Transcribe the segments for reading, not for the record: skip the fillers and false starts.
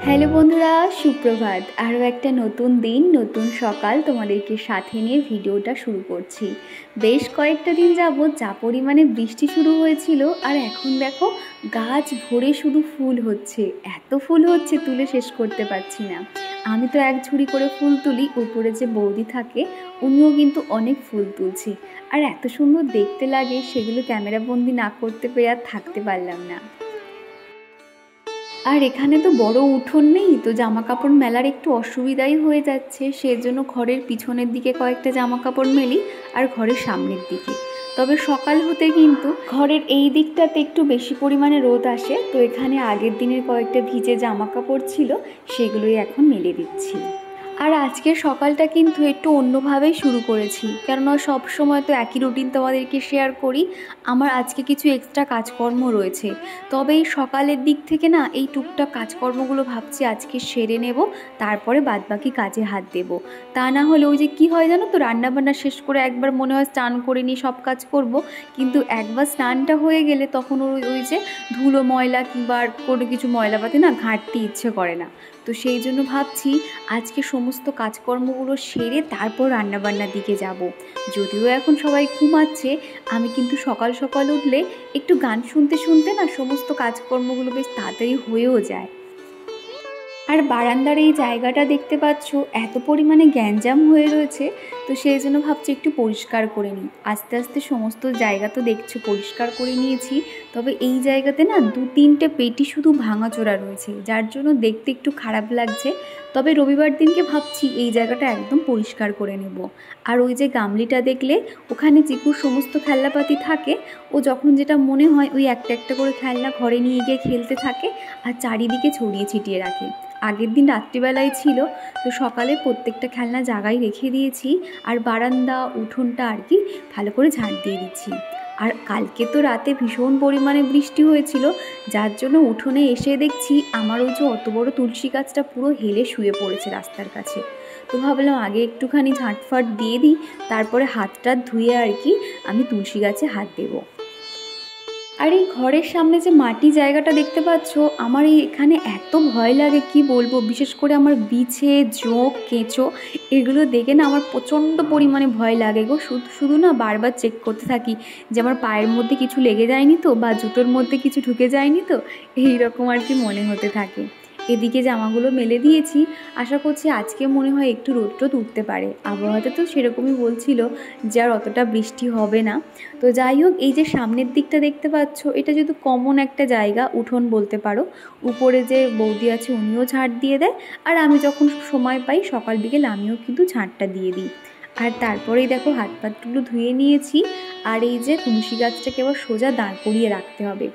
Hello বন্ধুরা, সুপ্রভাত। আরও একটা নতুন দিন, নতুন সকাল তোমাদেরকে সাথে নিয়ে ভিডিওটা শুরু করছি। বেশ কয়েকটা দিন যাবৎ যা পরিমাণে বৃষ্টি শুরু হয়েছিল, আর এখন দেখো গাছ ভরে শুধু ফুল হচ্ছে। এত ফুল হচ্ছে তুলে শেষ করতে পারছি না। আমি তো এক ঝুড়ি করে ফুল তুলি, উপরে যে বৌদি থাকে উনিও কিন্তু অনেক ফুল তুলছে। আর এত সুন্দর দেখতে লাগে, সেগুলো ক্যামেরাবন্দি না করতে পেরে আর থাকতে পারলাম না। আর এখানে তো বড় উঠোন নেই, তো জামা কাপড় মেলার একটু অসুবিধাই হয়ে যাচ্ছে। সেজন্য ঘরের পিছনের দিকে কয়েকটা জামা কাপড় মেলি আর ঘরের সামনের দিকে। তবে সকাল হতে কিন্তু ঘরের এই দিকটাতে একটু বেশি পরিমাণে রোদ আসে, তো এখানে আগের দিনের কয়েকটা ভিজে জামা কাপড় ছিল, সেগুলোই এখন মেলে দিচ্ছি। আর আজকের সকালটা কিন্তু একটু অন্যভাবেই শুরু করেছি, কেননা সব সময় তো একই রুটিন তোমাদেরকে শেয়ার করি। আমার আজকে কিছু এক্সট্রা কাজকর্ম রয়েছে, তবে এই সকালের দিক থেকে না এই টুকটাক কাজকর্মগুলো ভাবছি আজকে সেরে নেব, তারপরে বাদবাকি কাজে হাত দেব। তা না হলে ওই যে কি হয় জানো তো, রান্নাবান্না শেষ করে একবার মনে হয় স্নান করে নিয়ে সব কাজ করব, কিন্তু একবার স্নানটা হয়ে গেলে তখন ওই যে ধুলো ময়লা কিংবা কোনো কিছু ময়লাপাতি না ঘাঁটতে ইচ্ছে করে না। তো সেই জন্য ভাবছি আজকে সমস্ত কাজকর্মগুলো সেরে তারপর রান্নাবান্নার দিকে যাব। যদিও এখন সবাই ঘুমাচ্ছে, আমি কিন্তু সকাল সকাল উঠলে একটু গান শুনতে শুনতে না সমস্ত কাজকর্মগুলো বেশ তাড়াতাড়ি হয়েও যায়। আর বারান্দার এই জায়গাটা দেখতে পাচ্ছ এত পরিমাণে গ্যাঞ্জাম হয়ে রয়েছে, তো সেই জন্য ভাবছি একটু পরিষ্কার করে নিই। আস্তে আস্তে সমস্ত জায়গা তো দেখছো পরিষ্কার করে নিয়েছি, তবে এই জায়গাতে না 2-3টে পেটি শুধু ভাঙাচোরা রয়েছে, যার জন্য দেখতে একটু খারাপ লাগছে। তবে রবিবার দিনকে ভাবছি এই জায়গাটা একদম পরিষ্কার করে নেব। আর ওই যে গামলিটা দেখলে, ওখানে চিকুর সমস্ত খেলনাপাতি থাকে। ও যখন যেটা মনে হয় ওই একটা একটা করে খেলনা ঘরে নিয়ে গিয়ে খেলতে থাকে আর চারিদিকে ছড়িয়ে ছিটিয়ে রাখে। আগের দিন রাত্রিবেলায় ছিল, তো সকালে প্রত্যেকটা খেলনা জায়গায় রেখে দিয়েছি, আর বারান্দা উঠোনটা আর কি ভালো করে ঝাঁট দিয়ে দিচ্ছি। আর কালকে তো রাতে ভীষণ পরিমাণে বৃষ্টি হয়েছিল, যার জন্য উঠোনে এসে দেখছি আমার ওই যে অত বড় তুলসী গাছটা পুরো হেলে শুয়ে পড়েছে রাস্তার কাছে। তো ভাবলাম আগে একটুখানি ঝাঁটফাট দিয়ে দিই, তারপরে হাতটা ধুয়ে আর কি আমি তুলসী গাছে হাত দেবো। আর এই ঘরের সামনে যে মাটি জায়গাটা দেখতে পাচ্ছ, আমার এখানে এত ভয় লাগে কি বলবো। বিশেষ করে আমার বিছে জোঁক কেঁচো এগুলো দেখে না আমার প্রচণ্ড পরিমাণে ভয় লাগে গো। শুধু শুধু না বারবার চেক করতে থাকি যে আমার পায়ের মধ্যে কিছু লেগে যায়নি তো, বা জুতোর মধ্যে কিছু ঢুকে যায়নি তো, এইরকম আর কি মনে হতে থাকে। এদিকে জামাগুলো মেলে দিয়েছি, আশা করছি আজকে মনে হয় একটু রোদ টোদ উঠতে পারে। আবহাওয়াতে তো সেরকমই বলছিল যে আর অতটা বৃষ্টি হবে না। তো যাই হোক, এই যে সামনের দিকটা দেখতে পাচ্ছ, এটা যেহেতু কমন একটা জায়গা, উঠোন বলতে পারো, উপরে যে বৌদি আছে উনিও ঝাঁট দিয়ে দেয়, আর আমি যখন সময় পাই সকাল বিকেল আমিও কিন্তু ঝাঁটটা দিয়ে দিই। আর তারপরেই দেখো হাত পাতগুলো ধুয়ে নিয়েছি। আর এই যে তুলসী গাছটাকে আবার সোজা দাঁড় করিয়ে রাখতে হবে।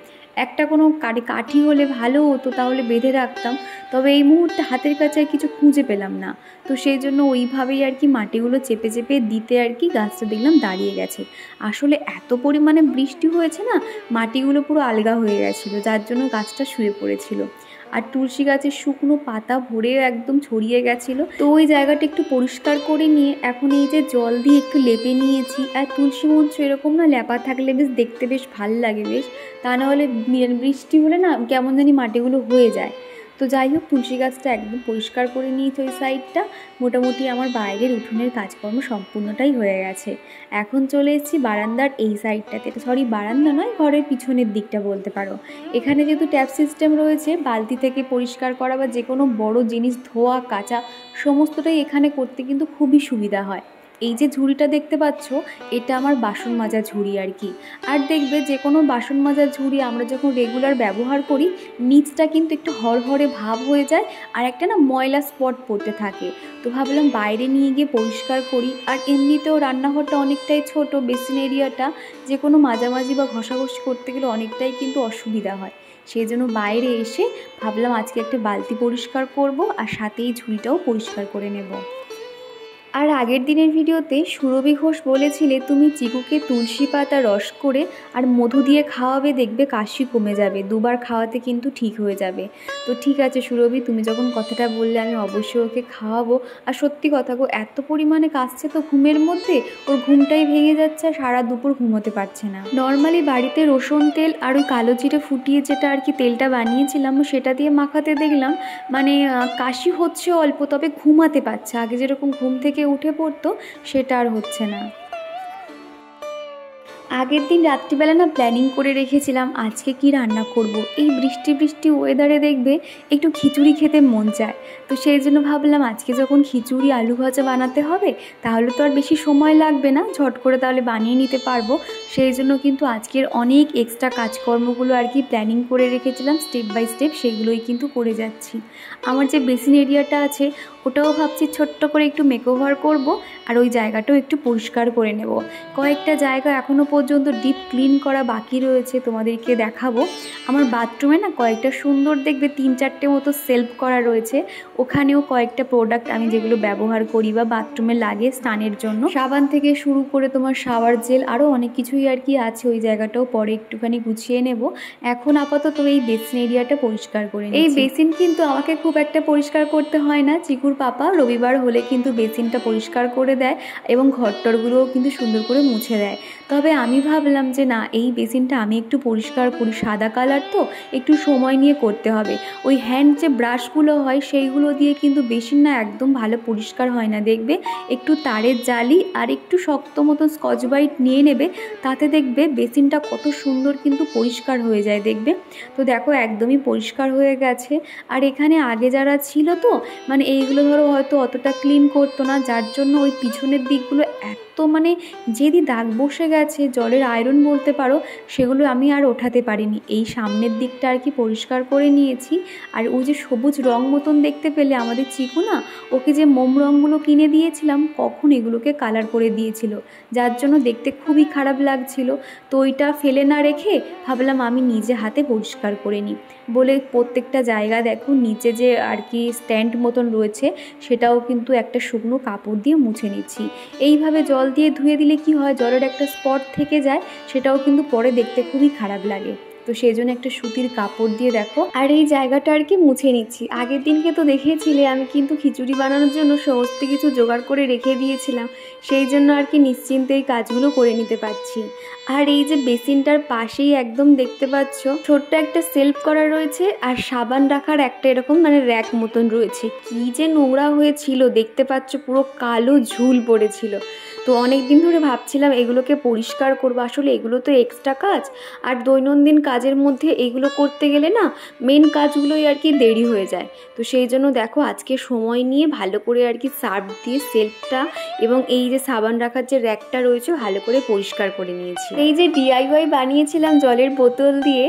একটা কোনো কাঠি হলে ভালো হতো, তাহলে বেঁধে রাখতাম, তবে এই মুহূর্তে হাতের কাছে আর কিছু খুঁজে পেলাম না। তো সেই জন্য ওইভাবেই আর কি মাটিগুলো চেপে চেপে দিতে আর কি গাছটা দেখলাম দাঁড়িয়ে গেছে। আসলে এত পরিমাণে বৃষ্টি হয়েছে না, মাটিগুলো পুরো আলগা হয়ে গেছিলো, যার জন্য গাছটা শুয়ে পড়েছিল। আর তুলসী গাছের শুকনো পাতা ভরে একদম ছড়িয়ে গেছিলো, তো ওই জায়গাটা একটু পরিষ্কার করে নিয়ে এখন এই যে জল দিয়ে একটু লেপে নিয়েছি। আর তুলসী মঞ্চ এরকম না লেপা থাকলে বেশ দেখতে বেশ ভাল লাগে বেশ, তা নাহলে বৃষ্টি হলে না কেমন জানি মাটিগুলো হয়ে যায়। তো যাই হোক, তুলসী গাছটা একদম পরিষ্কার করে নিয়েছি ওই সাইডটা। মোটামুটি আমার বাইরের উঠোনের কাজকর্ম সম্পূর্ণটাই হয়ে গেছে। এখন চলে এসেছি বারান্দার এই সাইডটাতে, সরি বারান্দা নয়, ঘরের পিছনের দিকটা বলতে পারো। এখানে যেহেতু ট্যাপ সিস্টেম রয়েছে, বালতি থেকে পরিষ্কার করা বা যে কোনো বড় জিনিস ধোয়া কাচা সমস্তটাই এখানে করতে কিন্তু খুবই সুবিধা হয়। এই যে ঝুড়িটা দেখতে পাচ্ছ, এটা আমার বাসন মাজা ঝুড়ি আর কি। আর দেখবে যে কোনো বাসন মাজার ঝুড়ি আমরা যখন রেগুলার ব্যবহার করি, নিচটা কিন্তু একটু হরহরে ভাব হয়ে যায়, আর একটা না ময়লা স্পট পড়তে থাকে। তো ভাবলাম বাইরে নিয়ে গিয়ে পরিষ্কার করি। আর এমনিতেও রান্নাঘরটা অনেকটাই ছোট, বেসিন এরিয়াটা, যে কোনো মাজামাজি বা ঘষাঘষি করতে গেলে অনেকটাই কিন্তু অসুবিধা হয়। সেই জন্য বাইরে এসে ভাবলাম আজকে একটা বালতি পরিষ্কার করব, আর সাথে এই ঝুড়িটাও পরিষ্কার করে নেব। আর আগের দিনের ভিডিওতে সুরভি ঘোষ বলেছিলে তুমি চিকুকে তুলসী পাতা রস করে আর মধু দিয়ে খাওয়াবে, দেখবে কাশি কমে যাবে, 2 বার খাওয়াতে কিন্তু ঠিক হয়ে যাবে। তো ঠিক আছে সুরভি, তুমি যখন কথাটা বললে আমি অবশ্যই ওকে খাওয়াবো। আর সত্যি কথা গো, এত পরিমাণে কাশছে তো ঘুমের মধ্যে, ওর ঘুমটাই ভেঙে যাচ্ছে আর সারা দুপুর ঘুমোতে পারছে না। নর্মালি বাড়িতে রসুন তেল আর ওই কালো জিরে ফুটিয়ে যেটা আর কি তেলটা বানিয়েছিলাম সেটা দিয়ে মাখাতে দেখলাম মানে কাশি হচ্ছে অল্প, তবে ঘুমাতে পারছে। আগে যেরকম ঘুম থেকে উঠে পড়তো সেটা আর হচ্ছে না। আগের দিন রাত্রিবেলা না প্ল্যানিং করে রেখেছিলাম আজকে কি রান্না করব। এই বৃষ্টি বৃষ্টি ওয়েদারে দেখবে একটু খিচুড়ি খেতে মন চায়, তো সেই জন্য ভাবলাম আজকে যখন খিচুড়ি আলু ভাজা বানাতে হবে তাহলে তো আর বেশি সময় লাগবে না, ঝট করে তাহলে বানিয়ে নিতে পারবো। সেই জন্য কিন্তু আজকের অনেক এক্সট্রা কাজকর্মগুলো আর কি প্ল্যানিং করে রেখেছিলাম স্টেপ বাই স্টেপ, সেগুলোই কিন্তু করে যাচ্ছি। আমার যে বেসিন এরিয়াটা আছে ওটাও ভাবছি ছোট্ট করে একটু মেকওভার করব, আর ওই জায়গাটাও একটু পরিষ্কার করে নেব। কয়েকটা জায়গা এখনও পর্যন্ত ডিপ ক্লিন করা বাকি রয়েছে, তোমাদেরকে দেখাবো। আমার বাথরুমে না কয়েকটা সুন্দর দেখবে 3-4টে মতো সেলফ করা রয়েছে, ওখানেও কয়েকটা প্রোডাক্ট আমি যেগুলো ব্যবহার করি বা বাথরুমে লাগে স্নানের জন্য, সাবান থেকে শুরু করে তোমার শাওয়ার জেল আরও অনেক কিছুই আর কি আছে। ওই জায়গাটাও পরে একটুখানি গুছিয়ে নেব। এখন আপাতত এই বেসিন এরিয়াটা পরিষ্কার করে নিই। এই বেসিন কিন্তু আমাকে খুব একটা পরিষ্কার করতে হয় না, চিকুর পাপা রবিবার হলে কিন্তু বেসিনটা পরিষ্কার করে দেয় এবং ঘরটরগুলোও কিন্তু সুন্দর করে মুছে দেয়। তবে আমি ভাবলাম যে না, এই বেসিনটা আমি একটু পরিষ্কার করি, সাদা কালার তো একটু সময় নিয়ে করতে হবে। ওই হ্যান্ড যে ব্রাশগুলো হয় সেইগুলো দিয়ে কিন্তু বেসিন না একদম ভালো পরিষ্কার হয় না। দেখবে একটু তারের জালি আর একটু শক্ত মতন স্কচ ব্রাইট নিয়ে নেবে, তাতে দেখবে বেসিনটা কত সুন্দর কিন্তু পরিষ্কার হয়ে যায় দেখবে। তো দেখো একদমই পরিষ্কার হয়ে গেছে। আর এখানে আগে যারা ছিল তো মানে এইগুলো ধরো হয়তো অতটা ক্লিন করতো না, যার জন্য ওই পিছনের দিকগুলো এত মানে যেদি দাগ বসে গেছে, জলের আয়রন বলতে পারো, সেগুলো আমি আর ওঠাতে পারিনি। এই সামনের দিকটা আর কি পরিষ্কার করে নিয়েছি। আর ওই যে সবুজ রং মতন দেখতে পেলে আমাদের চিকু না, ওকে যে মোম রঙগুলো কিনে দিয়েছিলাম কখন এগুলোকে কালার করে দিয়েছিল, যার জন্য দেখতে খুবই খারাপ লাগছিল। তো ওইটা ফেলে না রেখে ভাবলাম আমি নিজে হাতে পরিষ্কার করে নিই বলে প্রত্যেকটা জায়গা দেখো নিচে যে আর কি স্ট্যান্ড মতন রয়েছে সেটাও কিন্তু একটা শুকনো কাপড় দিয়ে মুছে নিচ্ছি। এইভাবে জল দিয়ে ধুয়ে দিলে কি হয়, জলের একটা স্পট থেকে যায়, সেটাও কিন্তু পরে দেখতে খুবই খারাপ লাগে। তো সেই জন্য একটা সুতির কাপড় দিয়ে দেখো আর এই জায়গাটা আর কি মুছে নিচ্ছি। আগের দিনকে তো দেখিয়েছিলে আমি কিন্তু খিচুড়ি বানানোর জন্য সমস্ত কিছু জোগাড় করে রেখে দিয়েছিলাম, সেই জন্য আর কি নিশ্চিন্তে এই কাজগুলো করে নিতে পারছি। আর এই যে বেসিনটার পাশেই একদম দেখতে পাচ্ছ ছোট্ট একটা সেলফ করা রয়েছে আর সাবান রাখার একটা এরকম মানে র্যাক মতন রয়েছে। কি যে নোংরা হয়েছিল দেখতে পাচ্ছ, পুরো কালো ঝুল পড়েছিল। তো অনেক দিন ধরে ভাবছিলাম এগুলোকে পরিষ্কার করবো, আসলে এগুলো তো এক্সট্রা কাজ আর দৈনন্দিন কাজের মধ্যে এগুলো করতে গেলে না মেন কাজগুলোই আর কি দেরি হয়ে যায়। তো সেই জন্য দেখো আজকে সময় নিয়ে ভালো করে আর কি সার্ফ দিয়ে সেলফটা এবং এই যে সাবান রাখার যে র্যাকটা রয়েছে ভালো করে পরিষ্কার করে নিয়েছি। এই যে DIY বানিয়েছিলাম জলের বোতল দিয়ে,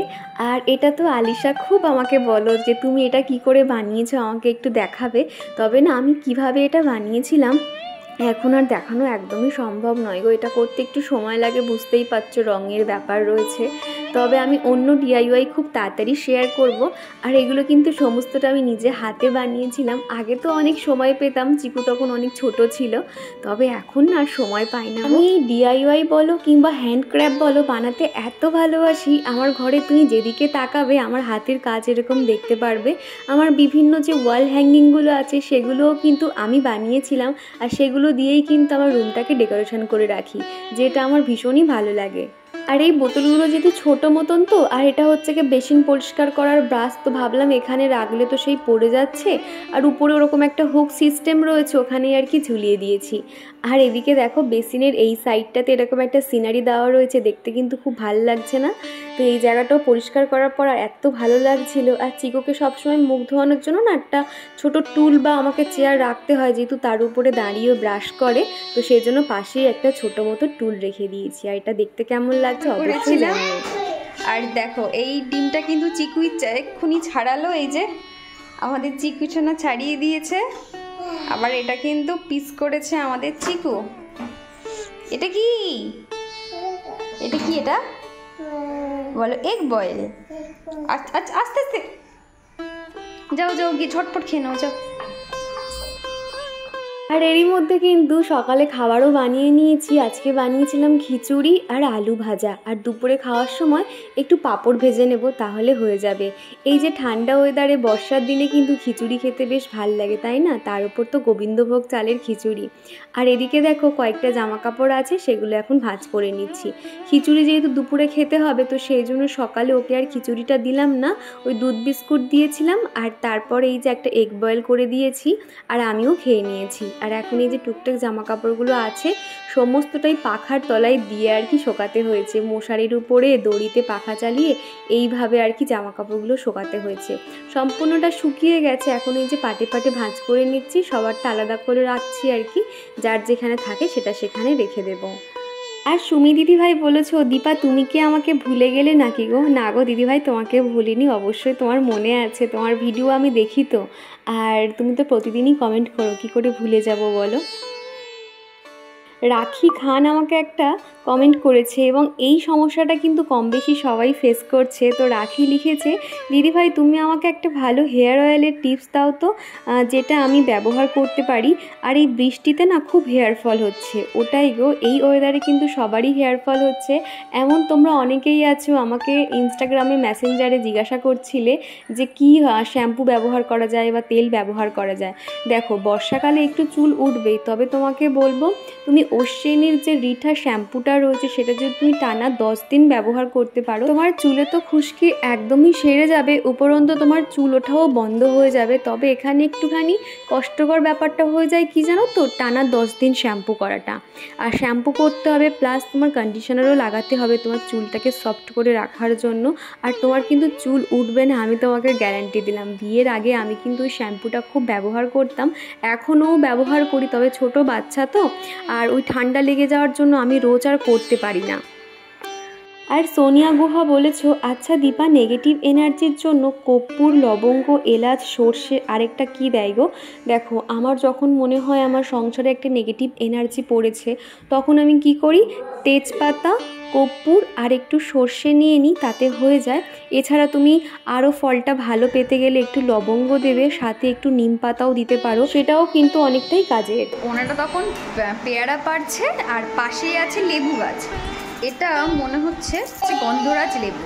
আর এটা তো আলিশা খুব আমাকে বলো যে তুমি এটা কি করে বানিয়েছো, আমাকে একটু দেখাবে। তবে না আমি কিভাবে এটা বানিয়েছিলাম এখন আর দেখানো একদমই সম্ভব নয় গো, এটা করতে একটু সময় লাগে, বুঝতেই পারছো রঙের ব্যাপার রয়েছে। তবে আমি অন্য DIY খুব তাড়াতাড়ি শেয়ার করব। আর এগুলো কিন্তু সমস্তটা আমি নিজে হাতে বানিয়েছিলাম। আগে তো অনেক সময় পেতাম, চিকু তখন অনেক ছোট ছিল, তবে এখন না সময় পাই না। আমি DIY বলো কিংবা হ্যান্ডক্রাফট বলো বানাতে এত ভালোবাসি, আমার ঘরে তুমি যেদিকে তাকাবে আমার হাতের কাজ এরকম দেখতে পারবে। আমার বিভিন্ন যে ওয়াল হ্যাঙ্গিংগুলো আছে সেগুলোও কিন্তু আমি বানিয়েছিলাম, আর সেগুলো দিয়েই কিন্তু আমার রুমটাকে ডেকোরেশন করে রাখি, যেটা আমার ভীষণই ভালো লাগে। আর এই বোতলগুলো যেহেতু ছোটো মতন তো, আর এটা হচ্ছে কি বেসিন পরিষ্কার করার ব্রাশ, তো ভাবলাম এখানে রাখলে তো সেই পড়ে যাচ্ছে, আর উপরে ওরকম একটা হুক সিস্টেম রয়েছে ওখানেই আর কি ঝুলিয়ে দিয়েছি। আর এদিকে দেখো বেসিনের এই সাইডটাতে এরকম একটা সিনারি দেওয়া রয়েছে, দেখতে কিন্তু খুব ভালো লাগছে না? তো এই জায়গাটাও পরিষ্কার করার পর এত ভালো লাগছিল। আর চিকুকে সবসময় মুখ ধোয়ানোর জন্য না একটা ছোটো টুল বা আমাকে চেয়ার রাখতে হয়, যেহেতু তার উপরে দাঁড়িয়ে ব্রাশ করে, তো সেই জন্য পাশেই একটা ছোটো মতো টুল রেখে দিয়েছি। আর এটা দেখতে কেমন লাগছে অবশ্যই জানিও। আর দেখো এই ডিমটা কিন্তু চিকু এক্ষুনি ছাড়ালো, এই যে আমাদের চিকু সোনা ছাড়িয়ে দিয়েছে। আবার এটা কিন্তু পিস করেছে আমাদের চিকু। এটা কি এটা কি এটা বলো? Egg boil. আচ্ছা আচ্ছা আস্তে আস্তে যাও যাও গিয়ে ঝটপট খেয়ে নাও যাও। আর এরই মধ্যে কিন্তু সকালে খাবারও বানিয়ে নিয়েছি। আজকে বানিয়েছিলাম খিচুড়ি আর আলু ভাজা, আর দুপুরে খাওয়ার সময় একটু পাঁপড় ভেজে নেব, তাহলে হয়ে যাবে। এই যে ঠান্ডা ওয়েদারে বর্ষার দিনে কিন্তু খিচুড়ি খেতে বেশ ভাল লাগে, তাই না? তার উপর তো গোবিন্দভোগ চালের খিচুড়ি। আর এদিকে দেখো কয়েকটা জামা কাপড় আছে, সেগুলো এখন ভাঁজ করে নিচ্ছি। খিচুড়ি যেহেতু দুপুরে খেতে হবে, তো সেই জন্য সকালে ওকে আর খিচুড়িটা দিলাম না, ওই দুধ বিস্কুট দিয়েছিলাম, আর তারপর এই যে একটা এগ বয়েল করে দিয়েছি, আর আমিও খেয়ে নিয়েছি। আর এখন এই যে টুকটাক জামা কাপড়গুলো আছে সমস্তটাই পাখার তলায় দিয়ে আর কি শোকাতে হয়েছে, মশারির উপরে দড়িতে পাখা চালিয়ে এইভাবে আর কি জামা কাপড়গুলো শোকাতে হয়েছে। সম্পূর্ণটা শুকিয়ে গেছে, এখন এই যে পাটে পাটে ভাঁজ করে নিচ্ছি, সবারটা আলাদা করে রাখছি আর কি, যার যেখানে থাকে সেটা সেখানে রেখে দেবো। আর সুমি দিদিভাই বলেছো, দীপা তুমি কি আমাকে ভুলে গেলে নাকি গো? না গো দিদিভাই, তোমাকে ভুলিনি, অবশ্যই তোমার মনে আছে, তোমার ভিডিও আমি দেখি তো। আর তুমি তো প্রতিদিনই কমেন্ট করো, কি করে ভুলে যাব বলো। রাখি খান আমাকে একটা কমেন্ট করেছে, এবং এই সমস্যাটা কিন্তু কম বেশি সবাই ফেস করছে। তো রাখি লিখেছে, দিদিভাই তুমি আমাকে একটা ভালো হেয়ার অয়েলের টিপস দাও তো, যেটা আমি ব্যবহার করতে পারি। আর এই বৃষ্টিতে না খুব হেয়ার ফল হচ্ছে। ওটাই গো, এই ওয়েদারে কিন্তু সবারই হেয়ার ফল হচ্ছে। এমন তোমরা অনেকেই আছো আমাকে ইনস্টাগ্রামে মেসেঞ্জারে জিজ্ঞাসা করছিলে যে কি শ্যাম্পু ব্যবহার করা যায় বা তেল ব্যবহার করা যায়। দেখো বর্ষাকালে একটু চুল উঠবেই, তবে তোমাকে বলবো তুমি অশ্বিনীর যে রিঠা শ্যাম্পুটা রয়েছে সেটা যদি তুমি টানা 10 দিন ব্যবহার করতে পারো, তোমার চুলে তো খুশকি একদমই সেরে যাবে, উপরন্ত তোমার চুল ওঠাও বন্ধ হয়ে যাবে। তবে এখানে একটুখানি কষ্টকর ব্যাপারটা হয়ে যায় কি জানো তো, টানা 10 দিন শ্যাম্পু করাটা। আর শ্যাম্পু করতে হবে প্লাস তোমার কন্ডিশনারও লাগাতে হবে তোমার চুলটাকে সফট করে রাখার জন্য। আর তোমার কিন্তু চুল উঠবে না, আমি তোমাকে গ্যারান্টি দিলাম। বিয়ের আগে আমি কিন্তু ওই শ্যাম্পুটা খুব ব্যবহার করতাম, এখনও ব্যবহার করি, তবে ছোট বাচ্চা তো, আর ওই ঠান্ডা লেগে যাওয়ার জন্য আমি রোজ আর করতে পারি না। আর সোনিয়া গুহা বলেছ, আচ্ছা দীপা নেগেটিভ এনার্জির জন্য কর্পূর, লবঙ্গ, এলাচ, সর্ষে আরেকটা কি দেয় গো? দেখো আমার যখন মনে হয় আমার সংসারে একটা নেগেটিভ এনার্জি পড়েছে, তখন আমি কি করি, তেজপাতা, কর্পূর আর একটু সর্ষে নিয়ে নিই, তাতে হয়ে যায়। এছাড়া তুমি আরও ফলটা ভালো পেতে গেলে একটু লবঙ্গ দেবে, সাথে একটু নিম পাতাও দিতে পারো, সেটাও কিন্তু অনেকটাই কাজের। ওনাটা তখন পেয়ারা পাড়ছে, আর পাশেই আছে লেবু গাছ। এটা মনে হচ্ছে গন্ধরাজ লেবু।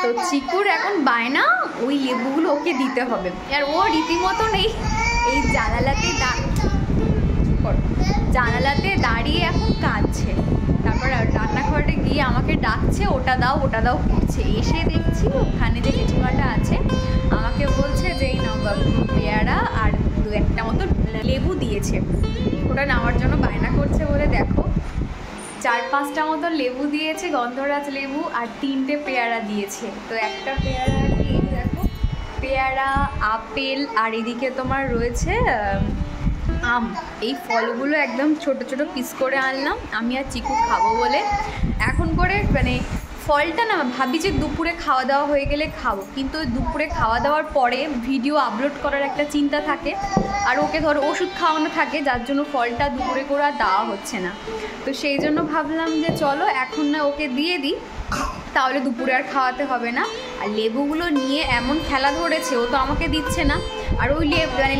তো চিকুর এখন বায়না ওই লেবুগুলো ওকে দিতে হবে, আর ও রীতিমতো নেই এই জানালাতে দাঁড়িয়ে এখন কাঁদছে। তারপর রান্নাঘরে গিয়ে আমাকে ডাকছে, ওটা দাও ওটা দাও করছে। এসে দেখছি ওখানে যে জেঠিমাটা আছে আমাকে বলছে যে এই নাও পেয়ারা আর 2-1টা মতো লেবু দিয়েছে, ওটা নেওয়ার জন্য বায়না করছে বলে দেখো 4-5টা মতো লেবু দিয়েছে, গন্ধরাজ লেবু, আর 3টে পেয়ারা দিয়েছে। তো একটা পেয়ারা কি দেখো, পেয়ারা, আপেল, আর এদিকে তোমার রয়েছে আম। এই ফলগুলো একদম ছোট ছোট পিস করে আনলাম আমি আর চিকু খাবো বলে। এখন করে মানে ফলটা না ভাবি যে দুপুরে খাওয়া দাওয়া হয়ে গেলে খাবো, কিন্তু দুপুরে খাওয়া দাওয়ার পরে ভিডিও আপলোড করার একটা চিন্তা থাকে, আর ওকে ধরো ওষুধ খাওয়ানো থাকে, যার জন্য ফলটা দুপুরে করে আর দেওয়া হচ্ছে না। তো সেই জন্য ভাবলাম যে চলো এখন না ওকে দিয়ে দিই, তাহলে দুপুরে আর খাওয়াতে হবে না। আর লেবুগুলো নিয়ে এমন খেলা ধরেছে, ও তো আমাকে দিচ্ছে না, আর ওই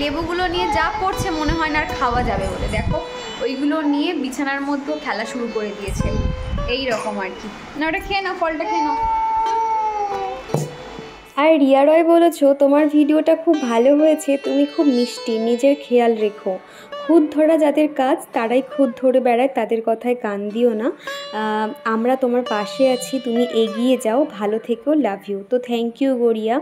লেবুগুলো নিয়ে যা করছে মনে হয় না আর খাওয়া যাবে বলে, দেখো ওইগুলো নিয়ে বিছানার মধ্যেও খেলা শুরু করে দিয়েছে। এই রকম আর কি। না ওটা খেয়ে নাও, ফলটা খেয়ে নাও। আর রিয়া রয় বলেছ, তোমার ভিডিওটা খুব ভালো হয়েছে, তুমি খুব মিষ্টি, নিজের খেয়াল রেখো। খুদ ধরা যাদের কাজ তারাই খুদ ধরে বেড়ায়, তাদের কথায় কান দিও না। আমরা তোমার পাশে আছি, তুমি এগিয়ে যাও, ভালো থেকো, লাভ ইউ। তো থ্যাংক ইউ গড়িয়া,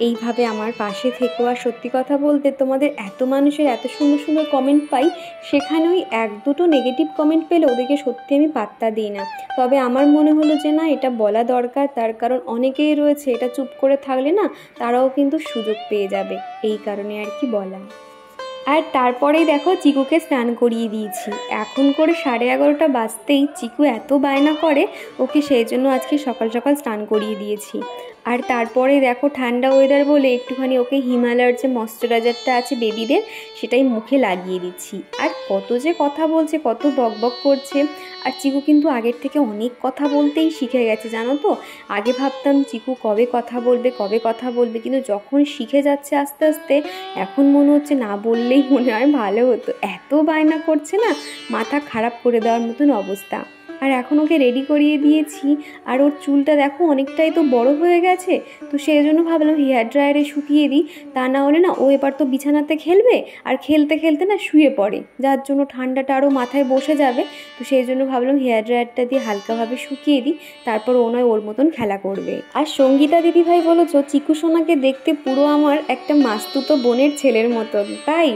এইভাবে আমার পাশে থেকো। আর সত্যি কথা বলতে তোমাদের এত মানুষের এত সুন্দর সুন্দর কমেন্ট পাই, সেখানে ওই 1-2টো নেগেটিভ কমেন্ট পেলে ওদেরকে সত্যি আমি পাত্তা দিই না। তবে আমার মনে হলো যে না, এটা বলা দরকার, তার কারণ অনেকেই রয়েছে এটা চুপ করে থাকলে না তারাও কিন্তু সুযোগ পেয়ে যাবে, এই কারণে আর কি বলা। আর তারপরেই দেখো চিকুকে স্নান করিয়ে দিয়েছি। এখন করে 11:30 বাজতেই চিকু এত বায়না করে, ওকে সেই জন্য আজকে সকাল সকাল স্নান করিয়ে দিয়েছি। আর তারপরে দেখো ঠান্ডা ওয়েদার বলে একটুখানি ওকে হিমালয়ের যে ময়শ্চারাইজারটা আছে বেবিদের, সেটাই মুখে লাগিয়ে দিচ্ছি। আর কত যে কথা বলছে, কত বকবক করছে। আর চিকু কিন্তু আগের থেকে অনেক কথা বলতেই শিখে গেছে, জানো তো। আগে ভাবতাম চিকু কবে কথা বলবে, কিন্তু যখন শিখে যাচ্ছে আস্তে আস্তে, এখন মনে হচ্ছে না বললেই করলেই মনে হয় ভালো হতো, এত বায়না করছে না, মাথা খারাপ করে দেওয়ার মতন অবস্থা। আর এখন ওকে রেডি করিয়ে দিয়েছি, আর ওর চুলটা দেখো অনেকটাই তো বড় হয়ে গেছে, তো সেই জন্য ভাবলাম হেয়ার ড্রায়ারে শুকিয়ে দিই, তা না হলে না ও এবার তো বিছানাতে খেলবে, আর খেলতে খেলতে না শুয়ে পড়ে, যার জন্য ঠান্ডাটা আরও মাথায় বসে যাবে। তো সেই জন্য ভাবলাম হেয়ার ড্রায়ারটা দিয়ে হালকাভাবে শুকিয়ে দিই, তারপর ও নয় ওর মতন খেলা করবে। আর সঙ্গীতা দিদিভাই বলেছ চিকু সোনাকে দেখতে পুরো আমার একটা মাস্তুতো বোনের ছেলের মতন, তাই?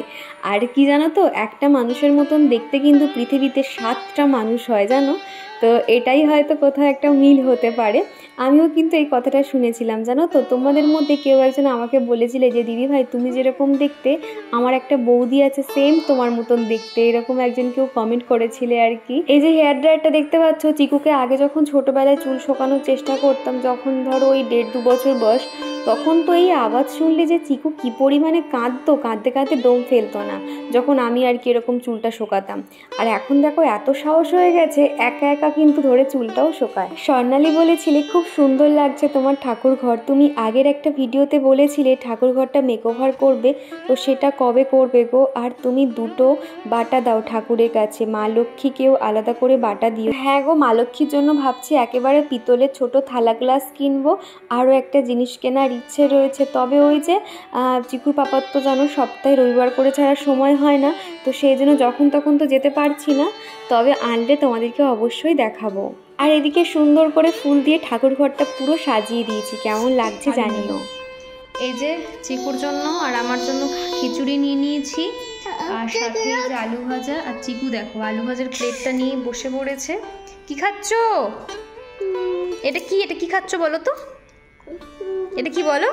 আর কি জানো তো, একটা মানুষের মতন দেখতে কিন্তু পৃথিবীতে 7টা মানুষ হয় জানো, তো এটাই হয়তো কোথাও একটা মিল হতে পারে। আমিও কিন্তু এই কথাটা শুনেছিলাম জানো তো, তোমাদের মধ্যে কেউ একজন আমাকে বলেছিলে যে দিদি ভাই তুমি যেরকম দেখতে আমার একটা বৌদি আছে সেম তোমার মতন দেখতে, এরকম একজন কেউ কমেন্ট করেছিলে আর কি। এই যে হেয়ার ড্রায়ারটা দেখতে পাচ্ছ, চিকুকে আগে যখন ছোটোবেলায় চুল শোকানোর চেষ্টা করতাম, যখন ধরো ওই 1.5-2 বছর বয়স, তখন তো এই আওয়াজ শুনলে যে চিকু কী পরিমাণে কাঁদতো, কাঁদতে কাঁদতে দম ফেলতো না যখন আমি আর কি এরকম চুলটা শোকাতাম। আর এখন দেখো এত সাহস হয়ে গেছে, একা একা কিন্তু ধরে চুলটাও শোকায়। স্বর্ণালী বলেছিলে খুব সুন্দর লাগছে তোমার ঠাকুর ঘর, তুমি আগের একটা ভিডিওতে বলেছিলে ঠাকুর ঘরটা মেকওভার করবে, তো সেটা কবে করবে গো? আর তুমি 2টো বাটা দাও ঠাকুরের কাছে, মা লক্ষ্মীকেও আলাদা করে বাটা দিও। হ্যাঁ গো, মা লক্ষ্মীর জন্য ভাবছি একেবারে পিতলের ছোট থালা গ্লাস কিনবো, আরও একটা জিনিস কেনার ইচ্ছে রয়েছে। তবে ওই যে চিকুর পাপার তো জানো সপ্তাহে রবিবার করে ছাড়া সময় হয় না, তো সেই জন্য যখন তখন তো যেতে পারছি না, তবে আনলে তোমাদেরকে অবশ্যই দেখাবো। আর এদিকে সুন্দর করে ফুল দিয়ে ঠাকুর ঘরটা পুরো সাজিয়ে দিয়েছি, কেমন লাগছে জানিও। এই যে চিকুর জন্য আর আমার জন্য খিচুড়ি নিয়ে নিয়েছি, আর সাথে যে আলু ভাজা। আর চিকু দেখো আলু ভাজার প্লেটটা নিয়ে বসে পড়েছে। কি খাচ্ছ? এটা কি খাচ্ছ বলো তো? এটা কি বলো?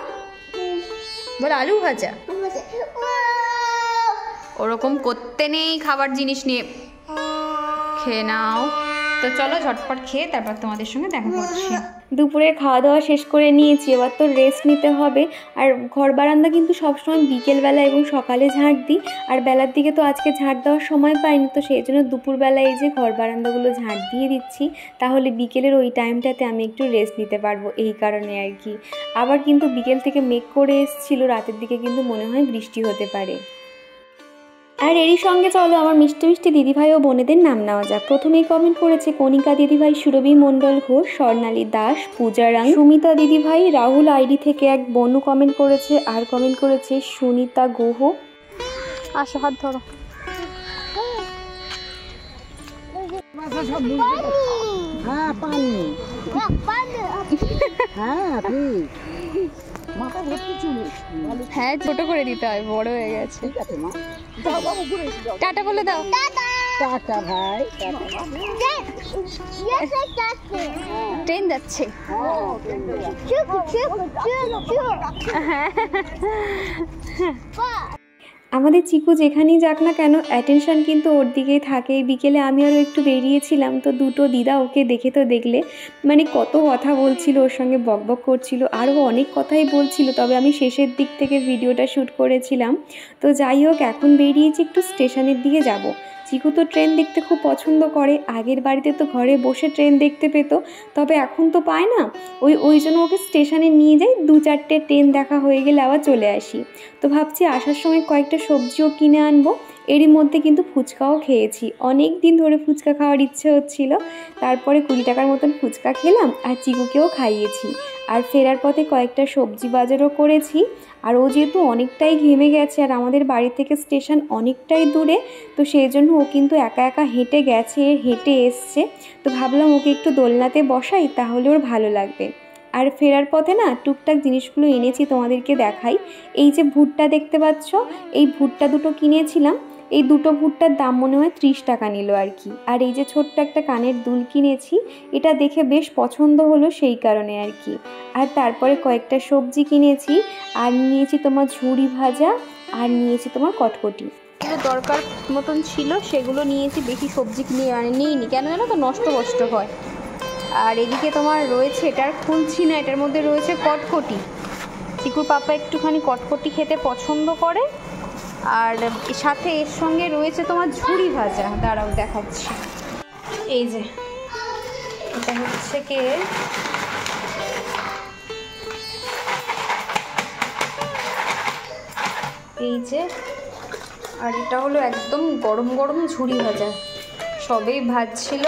বলো আলু ভাজা। ওরকম করতে নেই, খাবার জিনিস নিয়ে খেয়ে নাও। তো চলো ঝটপট খেয়ে তারপর তোমাদের সঙ্গে দেখা করছি। দুপুরে খাওয়া দাওয়া শেষ করে নিয়েছি, এবার তো রেস্ট নিতে হবে। আর ঘর বারান্দা কিন্তু সবসময় বিকেলবেলা এবং সকালে ঝাঁট দিই, আর বেলার দিকে তো আজকে ঝাঁট দেওয়ার সময় পাইনি, তো সেই জন্য দুপুরবেলা এই যে ঘর বারান্দাগুলো ঝাঁট দিয়ে দিচ্ছি, তাহলে বিকেলের ওই টাইমটাতে আমি একটু রেস্ট নিতে পারবো, এই কারণে আর কি। আবার কিন্তু বিকেল থেকে মেঘ করে এসেছিলো, রাতের দিকে কিন্তু মনে হয় বৃষ্টি হতে পারে। আর এরই সঙ্গে চলো আমার মিষ্টি মিষ্টি দিদিভাই ও বোনেদের নাম নেওয়া যাক। প্রথমেই কমেন্ট করেছে কণিকা দিদিভাই, সুরভি মণ্ডল ঘোষ, স্বর্ণালী দাস, পূজা রাং, সুমিতা দিদিভাই, রাহুল আইডি থেকে এক বনু কমেন্ট করেছে, আর কমেন্ট করেছে সুনিতা গুহ। আসো হাত ধরো। হ্যাঁ ছোট করে দিতে হয়, বড় হয়ে গেছে। টাটা বলে দাও। টাটা ভাই। ট্রেন যাচ্ছে। আমাদের চিকু যেখানেই যাক না কেন অ্যাটেনশন কিন্তু ওর দিকেই থাকে। বিকেলে আমি আরও একটু বেরিয়েছিলাম, তো 2টো দিদা ওকে দেখে তো দেখলে মানে কত কথা বলছিল, ওর সঙ্গে বকবক করছিল, আরও অনেক কথাই বলছিল, তবে আমি শেষের দিক থেকে ভিডিওটা শ্যুট করেছিলাম। তো যাই হোক, এখন বেরিয়েছি একটু স্টেশনের দিকে যাব। চিকু তো ট্রেন দেখতে খুব পছন্দ করে, আগের বাড়িতে তো ঘরে বসে ট্রেন দেখতে পেতো, তবে এখন তো পায় না, ওই জন্য ওকে স্টেশনে নিয়ে যাই, 2-4টে ট্রেন দেখা হয়ে গেলে আবার চলে আসি। তো ভাবছি আসার সময় কয়েকটা সবজিও কিনে আনবো, এরই মধ্যে কিন্তু ফুচকাও খেয়েছি, অনেক দিন ধরে ফুচকা খাওয়ার ইচ্ছে হচ্ছিল, তারপরে 20 টাকার মতন ফুচকা খেলাম আর চিকুকেও খাইয়েছি। আর ফেরার পথে কয়েকটা সবজি বাজারও করেছি। আর ও যেহেতু অনেকটাই ঘেমে গেছে আর আমাদের বাড়ি থেকে স্টেশন অনেকটাই দূরে, তো সেই জন্য ও কিন্তু একা একা হেঁটে গেছে, হেঁটে এসছে, তো ভাবলাম ওকে একটু দোলনাতে বসাই, তাহলে ওর ভালো লাগবে। আর ফেরার পথে না টুকটাক জিনিসগুলো এনেছি, তোমাদেরকে দেখাই। এই যে ভুট্টা দেখতে পাচ্ছ, এই ভুট্টা 2টো কিনেছিলাম, এই 2টো ভুট্টার দাম মনে হয় 30 টাকা নিল আর কি। আর এই যে ছোট্ট একটা কানের দুল কিনেছি, এটা দেখে বেশ পছন্দ হলো সেই কারণে আর কি। আর তারপরে কয়েকটা সবজি কিনেছি, আর নিয়েছি তোমার ঝুড়ি ভাজা, আর নিয়েছি তোমার কটকটি। দরকার মতন ছিল সেগুলো নিয়েছি, বেশি সবজি কিনে নিইনি, কেন জানো তো নষ্ট হয়। আর এদিকে তোমার রয়েছে, এটার খুলছি না, এটার মধ্যে রয়েছে কটকটি। চিকুর পাপা একটুখানি কটকটি খেতে পছন্দ করে, আর সাথে এর সঙ্গে রয়েছে তোমার ঝুড়ি ভাজা, দাঁড়াও দেখাচ্ছি। এই যে এটা হচ্ছে কি, এই যে আর এটা হলো একদম গরম গরম ঝুরি ভাজা, সবেই ভাজছিল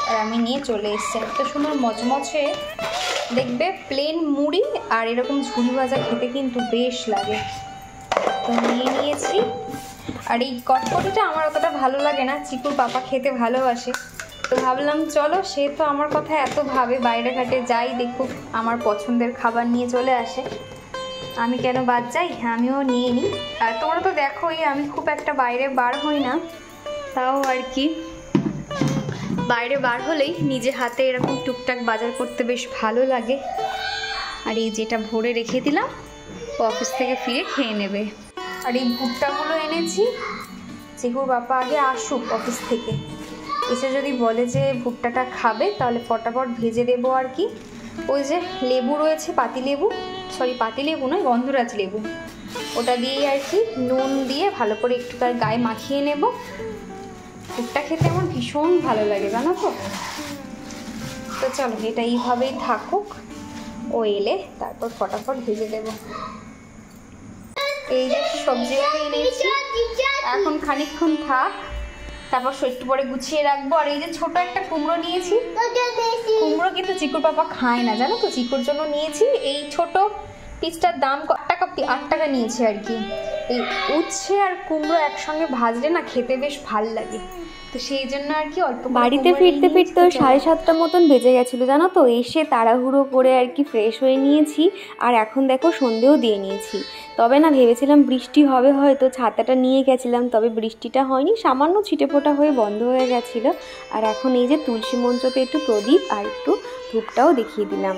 আর আমি নিয়ে চলে এসেছি। এত সুন্দর মচমচে দেখবে, প্লেন মুড়ি আর এরকম ঝুরি ভাজা খেতে কিন্তু বেশ লাগে। তো নিয়ে নিয়েছি। আর এই কটকটিটা আমার অতটা ভালো লাগে না, চিকুর পাপা খেতে ভালোবাসে। তো ভাবলাম চলো, সে তো আমার কথা এত ভাবে, বাইরে ঘাটে যাই দেখুক, আমার পছন্দের খাবার নিয়ে চলে আসে, আমি কেন বাদ যাই, আমিও নিয়ে নিই। আর তোমরা তো দেখোই আমি খুব একটা বাইরে বার হই না, তাও আর কি বাইরে বার হলেই নিজে হাতে এরকম টুকটাক বাজার করতে বেশ ভালো লাগে। আর এই যেটা ভরে রেখে দিলাম, অফিস থেকে ফিরে খেয়ে নেবে। আর এই ভুট্টাগুলো এনেছি, চিকুর বাবা আগে আসুক অফিস থেকে, এসে যদি বলে যে ভুট্টাটা খাবে তাহলে ফটাফট ভেজে দেবো আর কি। ওই যে লেবু রয়েছে, পাতিলেবু, সরি পাতিলেবু নয়, গন্ধরাজ লেবু, ওটা দিয়েই আর কি নুন দিয়ে ভালো করে একটু তার গায়ে মাখিয়ে নেব। ভুট্টা খেতে আমার ভীষণ ভালো লাগে জানো তো। তো চলো এটা এইভাবেই থাকুক, ও এলে তারপর ফটাফট ভেজে দেবো। এই যে সবজিগুলো এনেছি, এখন খানিকক্ষণ থাক, তারপর একটু পরে গুছিয়ে রাখবো। আর এই যে ছোট একটা কুমড়ো নিয়েছি, কুমড়ো কিন্তু চিকুর পাপা খায় না জানো তো, চিকুর জন্য নিয়েছি এই ছোট পিসটার দাম 8 টাকা নিয়েছে আর কি। এই উচ্ছে আর কুমড়ো একসঙ্গে ভাজলে না খেতে বেশ ভাল লাগে, তো সেই জন্য আর কি অল্প। বাড়িতে ফিরতে ফিরতে 7:30 মতন বেজে গেছিলো জানো তো। এসে তাড়াহুড়ো করে আর কি ফ্রেশ হয়ে নিয়েছি, আর এখন দেখো সন্ধেও দিয়ে নিয়েছি। তবে না ভেবেছিলাম বৃষ্টি হবে, হয়তো ছাতাটা নিয়ে গেছিলাম, তবে বৃষ্টিটা হয়নি, সামান্য ছিটেফোঁটা হয়ে বন্ধ হয়ে গেছিলো। আর এখন এই যে তুলসী মঞ্চতে একটু প্রদীপ আর একটু ধূপটাও দেখিয়ে দিলাম।